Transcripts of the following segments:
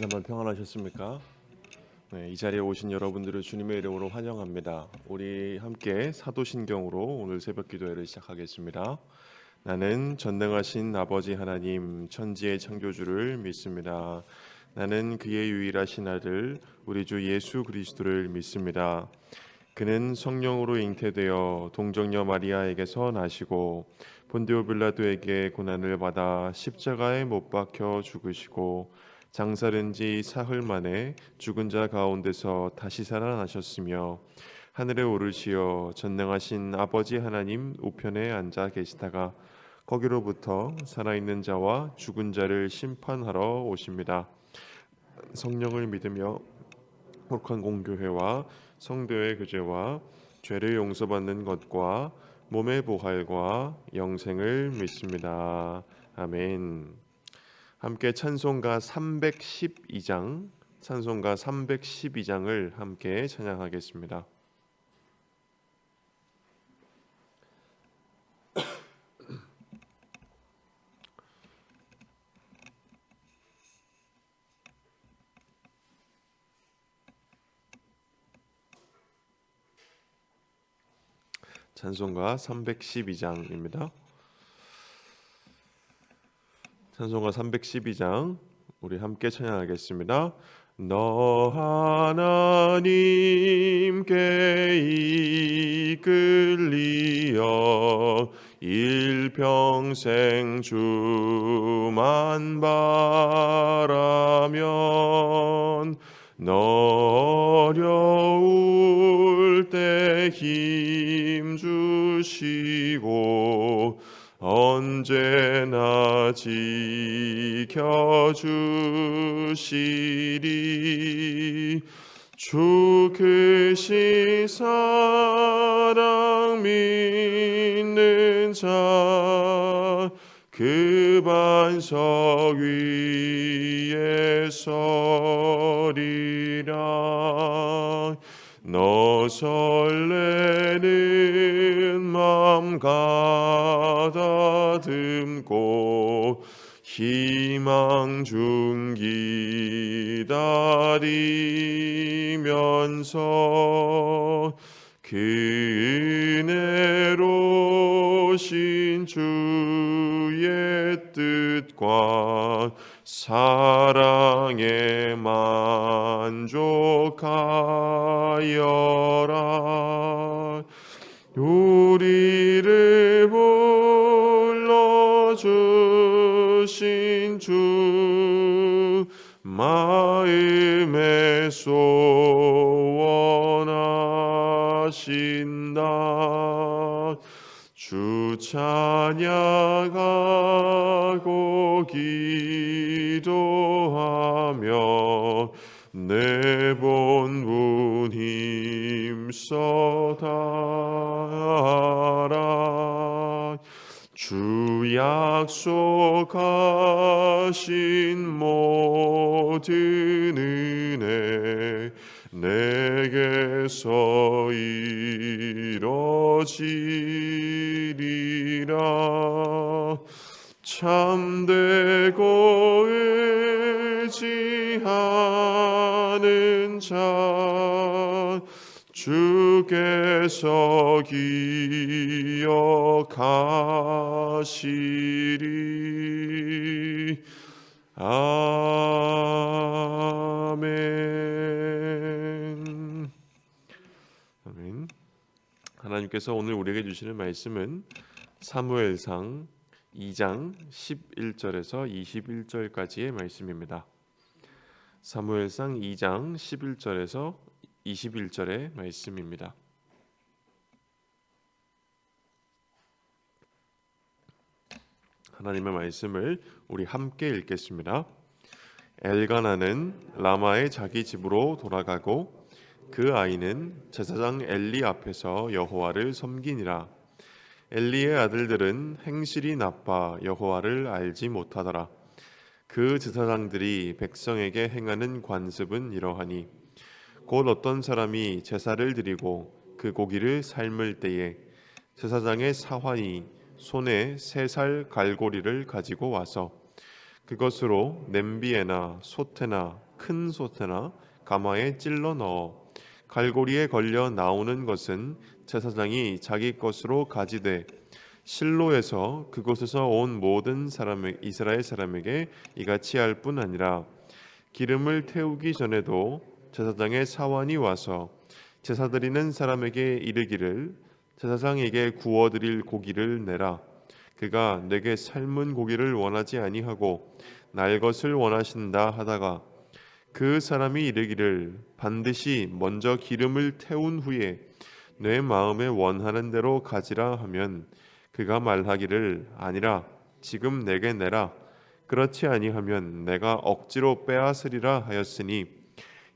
지난번 평안하셨습니까? 네, 이 자리에 오신 여러분들을 주님의 이름으로 환영합니다. 우리 함께 사도신경으로 오늘 새벽 기도회를 시작하겠습니다. 나는 전능하신 아버지 하나님 천지의 창조주를 믿습니다. 나는 그의 유일하신 아들 우리 주 예수 그리스도를 믿습니다. 그는 성령으로 잉태되어 동정녀 마리아에게서 나시고 본디오 빌라도에게 고난을 받아 십자가에 못 박혀 죽으시고 장사된 지 사흘 만에 죽은 자 가운데서 다시 살아나셨으며 하늘에 오르시어 전능하신 아버지 하나님 우편에 앉아 계시다가 거기로부터 살아있는 자와 죽은 자를 심판하러 오십니다. 성령을 믿으며 혹한 공교회와 성도의 교제와 죄를 용서받는 것과 몸의 부활과 영생을 믿습니다. 아멘. 함께 찬송가 312장을 함께 찬양하겠습니다. 찬송가 312장입니다. 찬송가 312장 우리 함께 찬양하겠습니다. 너 하나님께 이끌리어 일평생 주만 바라면 너 어려울 때 힘 주시고 언제나 지켜주시리. 주 크신 사랑 믿는 자 그 반석 위에 서리라. 너 설레는 맘 가다듬고 희망 중 기다리면서 그 은혜로신 주의 뜻과 사랑에 만족하여라. 우리를 불러주신 주 마음에 소원하신다. 주 찬양하고 기도하며 내 본분 힘써 다하라. 주 약속하신 모든 은혜 내게서 이뤄지리라. 참되고 의지하는 자 주께서 기억하시리. 아멘. 아멘. 하나님께서 오늘 우리에게 주시는 말씀은 사무엘상 2장 11절에서 21절까지의 말씀입니다. 사무엘상 2장 11절에서 21절의 말씀입니다. 하나님의 말씀을 우리 함께 읽겠습니다. 엘가나는 라마의 자기 집으로 돌아가고 그 아이는 제사장 엘리 앞에서 여호와를 섬기니라. 엘리의 아들들은 행실이 나빠 여호와를 알지 못하더라. 그 제사장들이 백성에게 행하는 관습은 이러하니 곧 어떤 사람이 제사를 드리고 그 고기를 삶을 때에 제사장의 사환이 손에 3살 갈고리를 가지고 와서 그것으로 냄비에나 솥에나 큰 솥에나 가마에 찔러 넣어 갈고리에 걸려 나오는 것은 제사장이 자기 것으로 가지되 실로에서 그곳에서 온 모든 이스라엘 사람에게 이같이 할 뿐 아니라 기름을 태우기 전에도 제사장의 사환이 와서 제사 드리는 사람에게 이르기를 제사장에게 구워 드릴 고기를 내라. 그가 내게 삶은 고기를 원하지 아니하고 날 것을 원하신다 하다가 그 사람이 이르기를 반드시 먼저 기름을 태운 후에 내 마음에 원하는 대로 가지라 하면 그가 말하기를 아니라 지금 내게 내라. 그렇지 아니하면 내가 억지로 빼앗으리라 하였으니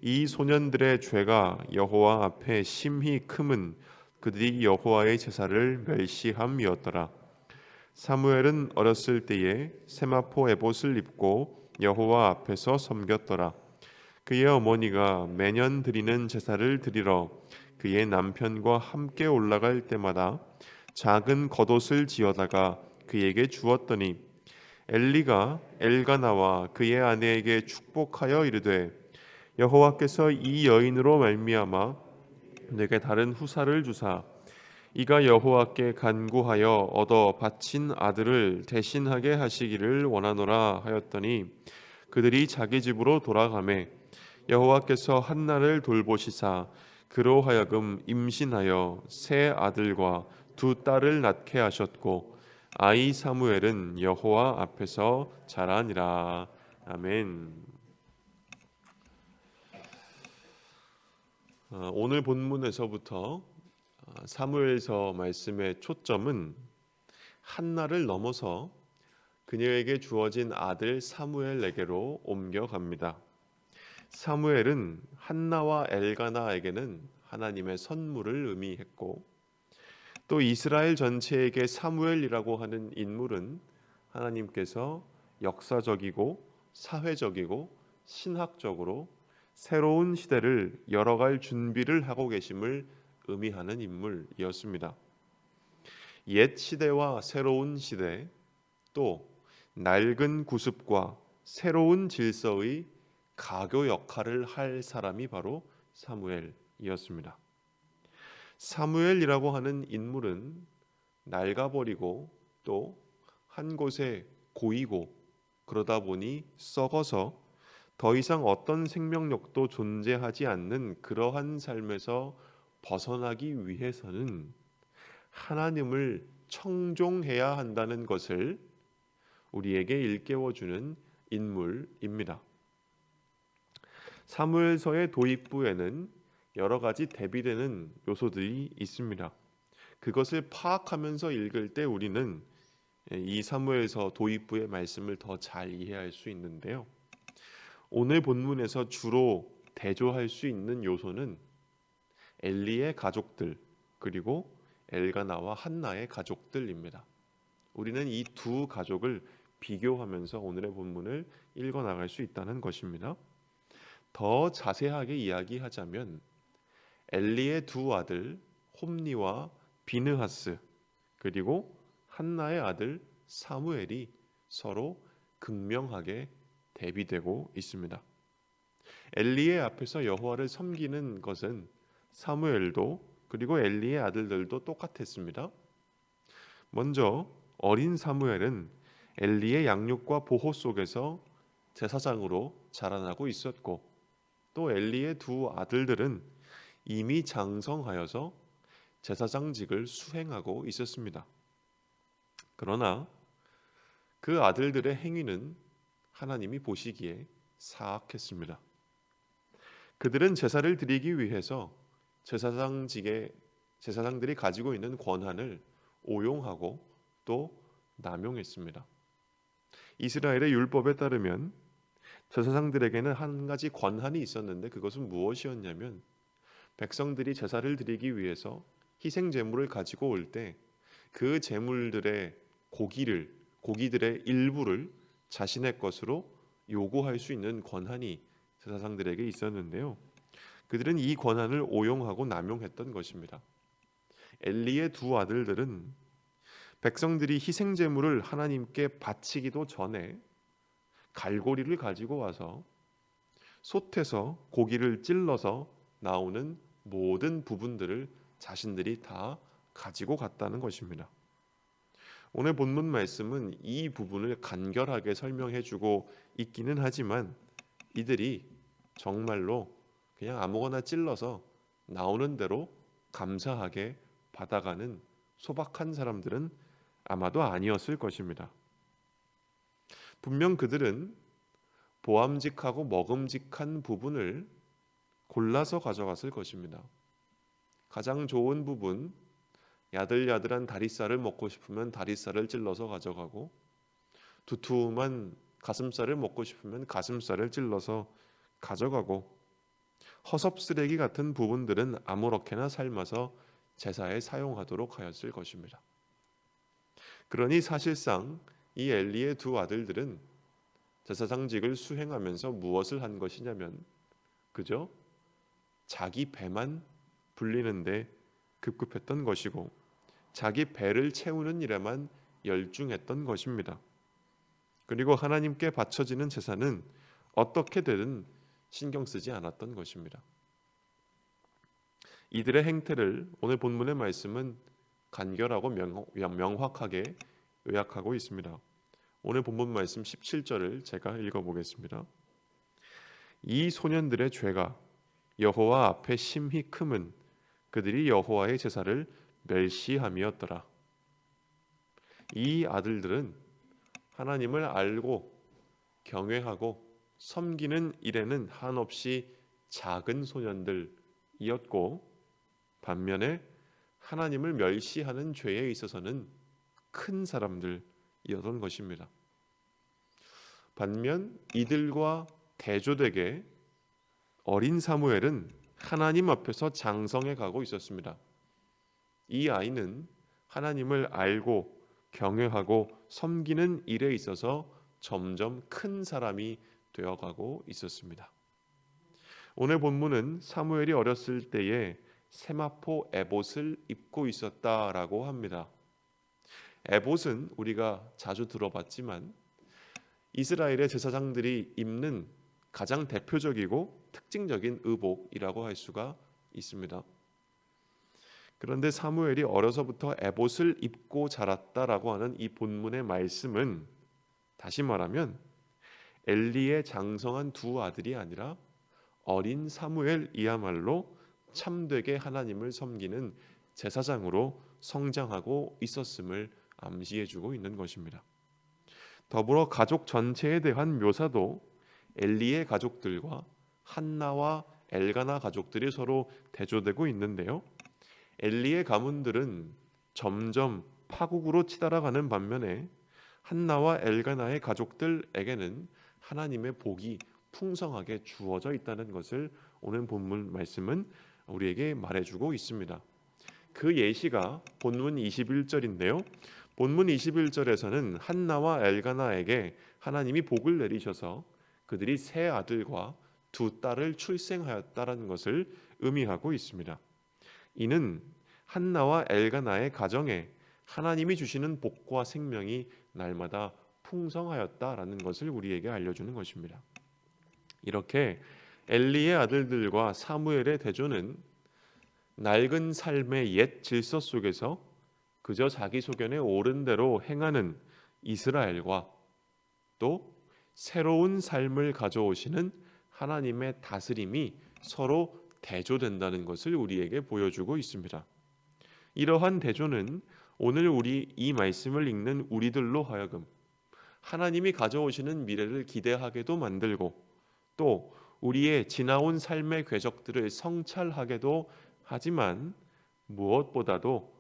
이 소년들의 죄가 여호와 앞에 심히 크면 그들이 여호와의 제사를 멸시함이었더라. 사무엘은 어렸을 때에 세마포 에봇을 입고 여호와 앞에서 섬겼더라. 그의 어머니가 매년 드리는 제사를 드리러 그의 남편과 함께 올라갈 때마다 작은 겉옷을 지어다가 그에게 주었더니 엘리가 엘가나와 그의 아내에게 축복하여 이르되 여호와께서 이 여인으로 말미암아 내게 다른 후사를 주사 이가 여호와께 간구하여 얻어 바친 아들을 대신하게 하시기를 원하노라 하였더니 그들이 자기 집으로 돌아가매 여호와께서 한나를 돌보시사 그로 하여금 임신하여 세 아들과 두 딸을 낳게 하셨고 아이 사무엘은 여호와 앞에서 자라니라. 아멘. 오늘 본문에서부터 사무엘서 말씀의 초점은 한나를 넘어서 그녀에게 주어진 아들 사무엘에게로 옮겨갑니다. 사무엘은 한나와 엘가나에게는 하나님의 선물을 의미했고 또 이스라엘 전체에게 사무엘이라고 하는 인물은 하나님께서 역사적이고 사회적이고 신학적으로 새로운 시대를 열어갈 준비를 하고 계심을 의미하는 인물이었습니다. 옛 시대와 새로운 시대, 또 낡은 구습과 새로운 질서의 가교 역할을 할 사람이 바로 사무엘이었습니다. 사무엘이라고 하는 인물은 낡아버리고 또 한 곳에 고이고 그러다 보니 썩어서 더 이상 어떤 생명력도 존재하지 않는 그러한 삶에서 벗어나기 위해서는 하나님을 청종해야 한다는 것을 우리에게 일깨워주는 인물입니다. 사무엘서의 도입부에는 여러 가지 대비되는 요소들이 있습니다. 그것을 파악하면서 읽을 때 우리는 이 사무엘서 도입부의 말씀을 더 잘 이해할 수 있는데요. 오늘 본문에서 주로 대조할 수 있는 요소는 엘리의 가족들 그리고 엘가나와 한나의 가족들입니다. 우리는 이 두 가족을 비교하면서 오늘의 본문을 읽어 나갈 수 있다는 것입니다. 더 자세하게 이야기하자면 엘리의 두 아들 홈니와 비느하스 그리고 한나의 아들 사무엘이 서로 극명하게 대비되고 있습니다. 엘리의 앞에서 여호와를 섬기는 것은 사무엘도 그리고 엘리의 아들들도 똑같았습니다. 먼저 어린 사무엘은 엘리의 양육과 보호 속에서 제사장으로 자라나고 있었고 또 엘리의 두 아들들은 이미 장성하여서 제사장직을 수행하고 있었습니다. 그러나 그 아들들의 행위는 하나님이 보시기에 사악했습니다. 그들은 제사를 드리기 위해서 제사장들이 가지고 있는 권한을 오용하고 또 남용했습니다. 이스라엘의 율법에 따르면 제사장들에게는 한 가지 권한이 있었는데 그것은 무엇이었냐면 백성들이 제사를 드리기 위해서 희생 제물을 가지고 올 때 그 제물들의 고기들의 일부를 자신의 것으로 요구할 수 있는 권한이 제사장들에게 있었는데요. 그들은 이 권한을 오용하고 남용했던 것입니다. 엘리의 두 아들들은 백성들이 희생 제물을 하나님께 바치기도 전에 갈고리를 가지고 와서 솥에서 고기를 찔러서 나오는 모든 부분들을 자신들이 다 가지고 갔다는 것입니다. 오늘 본문 말씀은 이 부분을 간결하게 설명해주고 있기는 하지만 이들이 정말로 그냥 아무거나 찔러서 나오는 대로 감사하게 받아가는 소박한 사람들은 아마도 아니었을 것입니다. 분명 그들은 보암직하고 먹음직한 부분을 골라서 가져갔을 것입니다. 가장 좋은 부분, 야들야들한 다리살을 먹고 싶으면 다리살을 찔러서 가져가고, 두툼한 가슴살을 먹고 싶으면 가슴살을 찔러서 가져가고, 허섭쓰레기 같은 부분들은 아무렇게나 삶아서 제사에 사용하도록 하였을 것입니다. 그러니 사실상 이 엘리의 두 아들들은 제사장직을 수행하면서 무엇을 한 것이냐면 그저 자기 배만 불리는데 급급했던 것이고 자기 배를 채우는 일에만 열중했던 것입니다. 그리고 하나님께 바쳐지는 제사는 어떻게 되든 신경 쓰지 않았던 것입니다. 이들의 행태를 오늘 본문의 말씀은 간결하고 명확하게 요약하고 있습니다. 오늘 본문 말씀 17절을 제가 읽어보겠습니다. 이 소년들의 죄가 여호와 앞에 심히 크면 그들이 여호와의 제사를 멸시함이었더라. 이 아들들은 하나님을 알고 경외하고 섬기는 일에는 한없이 작은 소년들이었고 반면에 하나님을 멸시하는 죄에 있어서는 큰 사람들이었던 것입니다. 반면 이들과 대조되게 어린 사무엘은 하나님 앞에서 장성해 가고 있었습니다. 이 아이는 하나님을 알고 경외하고 섬기는 일에 있어서 점점 큰 사람이 되어가고 있었습니다. 오늘 본문은 사무엘이 어렸을 때에 세마포 에봇을 입고 있었다라고 합니다. 에봇은 우리가 자주 들어봤지만 이스라엘의 제사장들이 입는 가장 대표적이고 특징적인 의복이라고 할 수가 있습니다. 그런데 사무엘이 어려서부터 에봇을 입고 자랐다라고 하는 이 본문의 말씀은 다시 말하면 엘리의 장성한 두 아들이 아니라 어린 사무엘이야말로 참되게 하나님을 섬기는 제사장으로 성장하고 있었음을 암시해주고 있는 것입니다. 더불어 가족 전체에 대한 묘사도 엘리의 가족들과 한나와 엘가나 가족들이 서로 대조되고 있는데요. 엘리의 가문들은 점점 파국으로 치달아가는 반면에 한나와 엘가나의 가족들에게는 하나님의 복이 풍성하게 주어져 있다는 것을 오늘 본문 말씀은 우리에게 말해주고 있습니다. 그 예시가 본문 21절인데요. 본문 21절에서는 한나와 엘가나에게 하나님이 복을 내리셔서 그들이 세 아들과 두 딸을 출생하였다라는 것을 의미하고 있습니다. 이는 한나와 엘가나의 가정에 하나님이 주시는 복과 생명이 날마다 풍성하였다라는 것을 우리에게 알려주는 것입니다. 이렇게 엘리의 아들들과 사무엘의 대조는 낡은 삶의 옛 질서 속에서 그저 자기 소견에 옳은 대로 행하는 이스라엘과 또 새로운 삶을 가져오시는 하나님의 다스림이 서로 대조된다는 것을 우리에게 보여주고 있습니다. 이러한 대조는 오늘 우리 이 말씀을 읽는 우리들로 하여금 하나님이 가져오시는 미래를 기대하게도 만들고 또 우리의 지나온 삶의 궤적들을 성찰하게도 하지만 무엇보다도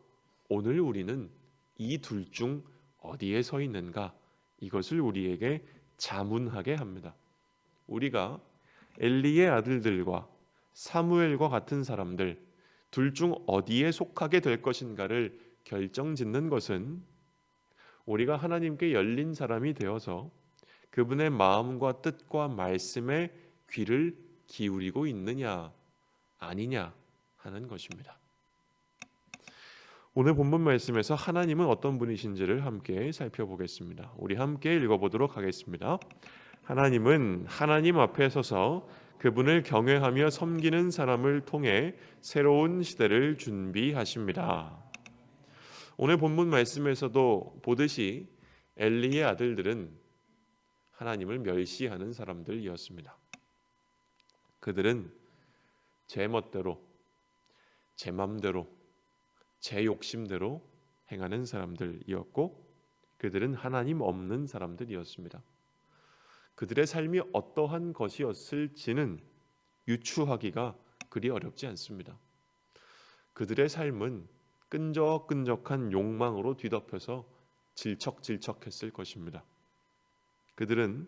오늘 우리는 이 둘 중 어디에 서 있는가 이것을 우리에게 자문하게 합니다. 우리가 엘리의 아들들과 사무엘과 같은 사람들 둘 중 어디에 속하게 될 것인가를 결정짓는 것은 우리가 하나님께 열린 사람이 되어서 그분의 마음과 뜻과 말씀에 귀를 기울이고 있느냐 아니냐 하는 것입니다. 오늘 본문 말씀에서 하나님은 어떤 분이신지를 함께 살펴보겠습니다. 우리 함께 읽어보도록 하겠습니다. 하나님은 하나님 앞에 서서 그분을 경외하며 섬기는 사람을 통해 새로운 시대를 준비하십니다. 오늘 본문 말씀에서도 보듯이 엘리의 아들들은 하나님을 멸시하는 사람들이었습니다. 그들은 제 멋대로, 제 맘대로, 제 욕심대로 행하는 사람들이었고, 그들은 하나님 없는 사람들이었습니다. 그들의 삶이 어떠한 것이었을지는 유추하기가 그리 어렵지 않습니다. 그들의 삶은 끈적끈적한 욕망으로 뒤덮여서 질척질척했을 것입니다. 그들은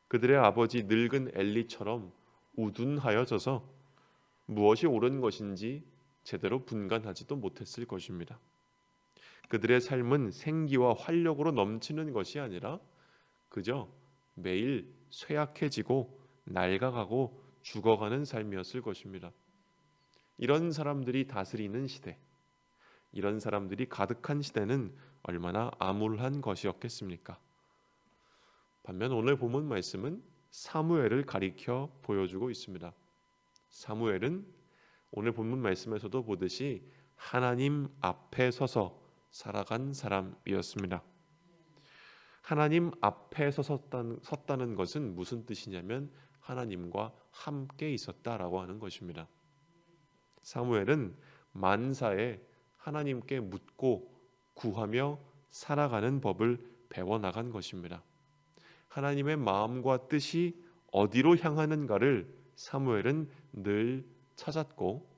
그들의 아버지 늙은 엘리처럼 우둔하여져서 무엇이 옳은 것인지 제대로 분간하지도 못했을 것입니다. 그들의 삶은 생기와 활력으로 넘치는 것이 아니라 그저 매일 쇠약해지고 낡아가고 죽어가는 삶이었을 것입니다. 이런 사람들이 다스리는 시대, 이런 사람들이 가득한 시대는 얼마나 암울한 것이었겠습니까? 반면 오늘 본문 말씀은 사무엘을 가리켜 보여주고 있습니다. 사무엘은 오늘 본문 말씀에서도 보듯이 하나님 앞에 서서 살아간 사람이었습니다. 하나님 앞에 섰다는 것은 무슨 뜻이냐면 하나님과 함께 있었다라고 하는 것입니다. 사무엘은 만사에 하나님께 묻고 구하며 살아가는 법을 배워나간 것입니다. 하나님의 마음과 뜻이 어디로 향하는가를 사무엘은 늘 찾았고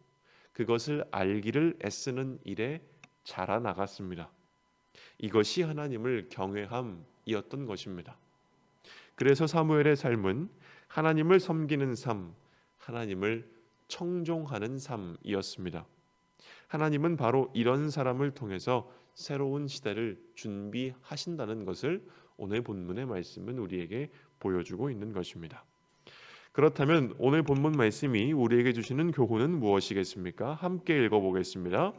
그것을 알기를 애쓰는 일에 자라나갔습니다. 이것이 하나님을 경외함이었던 것입니다. 그래서 사무엘의 삶은 하나님을 섬기는 삶, 하나님을 청종하는 삶이었습니다. 하나님은 바로 이런 사람을 통해서 새로운 시대를 준비하신다는 것을 오늘 본문의 말씀은 우리에게 보여주고 있는 것입니다. 그렇다면 오늘 본문 말씀이 우리에게 주시는 교훈은 무엇이겠습니까? 함께 읽어보겠습니다.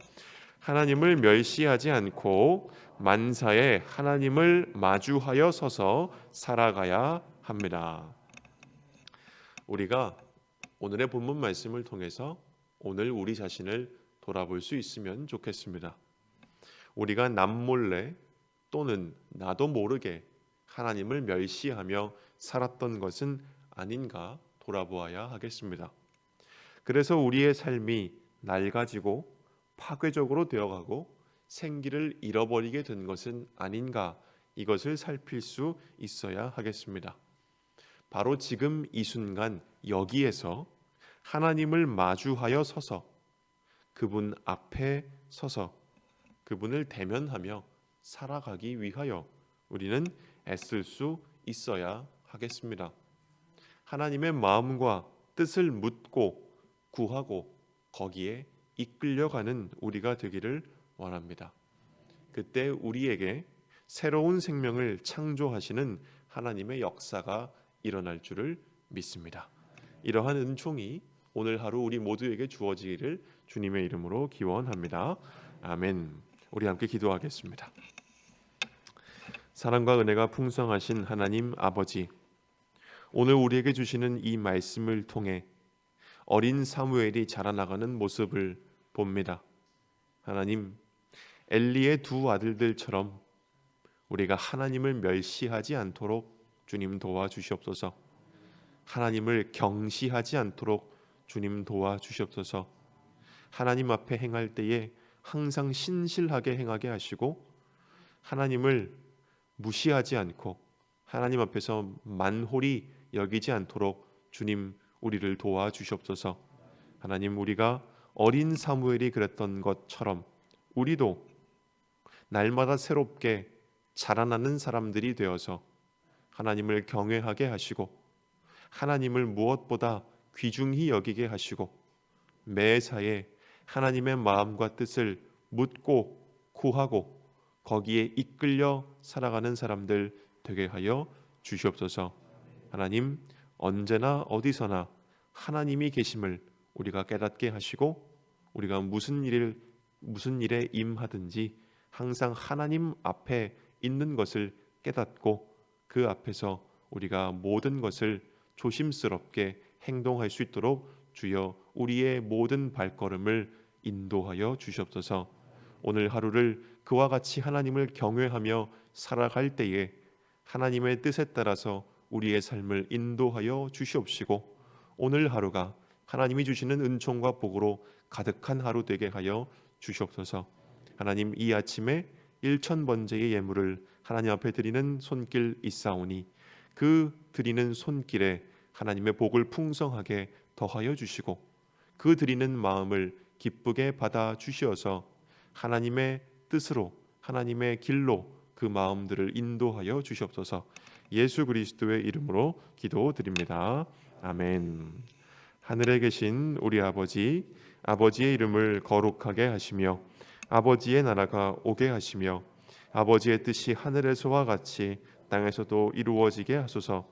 하나님을 멸시하지 않고 만사에 하나님을 마주하여 서서 살아가야 합니다. 우리가 오늘의 본문 말씀을 통해서 오늘 우리 자신을 돌아볼 수 있으면 좋겠습니다. 우리가 남몰래 또는 나도 모르게 하나님을 멸시하며 살았던 것은 아닌가 돌아보아야 하겠습니다. 그래서 우리의 삶이 낡아지고 파괴적으로 되어가고 생기를 잃어버리게 된 것은 아닌가 이것을 살필 수 있어야 하겠습니다. 바로 지금 이 순간 여기에서 하나님을 마주하여 서서 그분 앞에 서서 그분을 대면하며 살아가기 위하여 우리는 애쓸 수 있어야 하겠습니다. 하나님의 마음과 뜻을 묻고 구하고 거기에 이끌려가는 우리가 되기를 원합니다. 그때 우리에게 새로운 생명을 창조하시는 하나님의 역사가 일어날 줄을 믿습니다. 이러한 은총이 오늘 하루 우리 모두에게 주어지기를 주님의 이름으로 기원합니다. 아멘. 우리 함께 기도하겠습니다. 사랑과 은혜가 풍성하신 하나님 아버지, 오늘 우리에게 주시는 이 말씀을 통해 어린 사무엘이 자라나가는 모습을 봅니다. 하나님, 엘리의 두 아들들처럼 우리가 하나님을 멸시하지 않도록 주님 도와주시옵소서. 하나님을 경시하지 않도록 주님 도와주시옵소서. 하나님 앞에 행할 때에 항상 신실하게 행하게 하시고 하나님을 무시하지 않고 하나님 앞에서 만홀히 여기지 않도록 주님 우리를 도와주시옵소서. 하나님, 우리가 어린 사무엘이 그랬던 것처럼 우리도 날마다 새롭게 자라나는 사람들이 되어서 하나님을 경외하게 하시고 하나님을 무엇보다 귀중히 여기게 하시고 매사에 하나님의 마음과 뜻을 묻고 구하고 거기에 이끌려 살아가는 사람들 되게 하여 주시옵소서. 하나님, 언제나 어디서나 하나님이 계심을 우리가 깨닫게 하시고 우리가 무슨 일에 임하든지 항상 하나님 앞에 있는 것을 깨닫고 그 앞에서 우리가 모든 것을 조심스럽게 행동할 수 있도록 주여 우리의 모든 발걸음을 인도하여 주시옵소서. 오늘 하루를 그와 같이 하나님을 경외하며 살아갈 때에 하나님의 뜻에 따라서 우리의 삶을 인도하여 주시옵시고, 오늘 하루가 하나님이 주시는 은총과 복으로 가득한 하루 되게 하여 주시옵소서. 하나님, 이 아침에 1,000번째의 예물을 하나님 앞에 드리는 손길 있사오니 그 드리는 손길에 하나님의 복을 풍성하게 더하여 주시고, 그 드리는 마음을 기쁘게 받아 주시어서 하나님의 뜻으로, 하나님의 길로 그 마음들을 인도하여 주시옵소서. 예수 그리스도의 이름으로 기도드립니다. 아멘. 하늘에 계신 우리 아버지, 아버지의 이름을 거룩하게 하시며 아버지의 나라가 오게 하시며 아버지의 뜻이 하늘에서와 같이 땅에서도 이루어지게 하소서.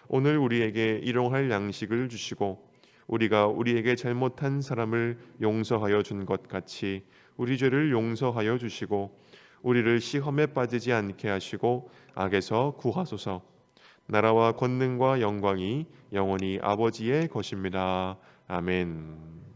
오늘 우리에게 일용할 양식을 주시고 우리가 우리에게 잘못한 사람을 용서하여 준 것 같이 우리 죄를 용서하여 주시고 우리를 시험에 빠지지 않게 하시고 악에서 구하소서. 나라와 권능과 영광이 영원히 아버지의 것입니다. 아멘.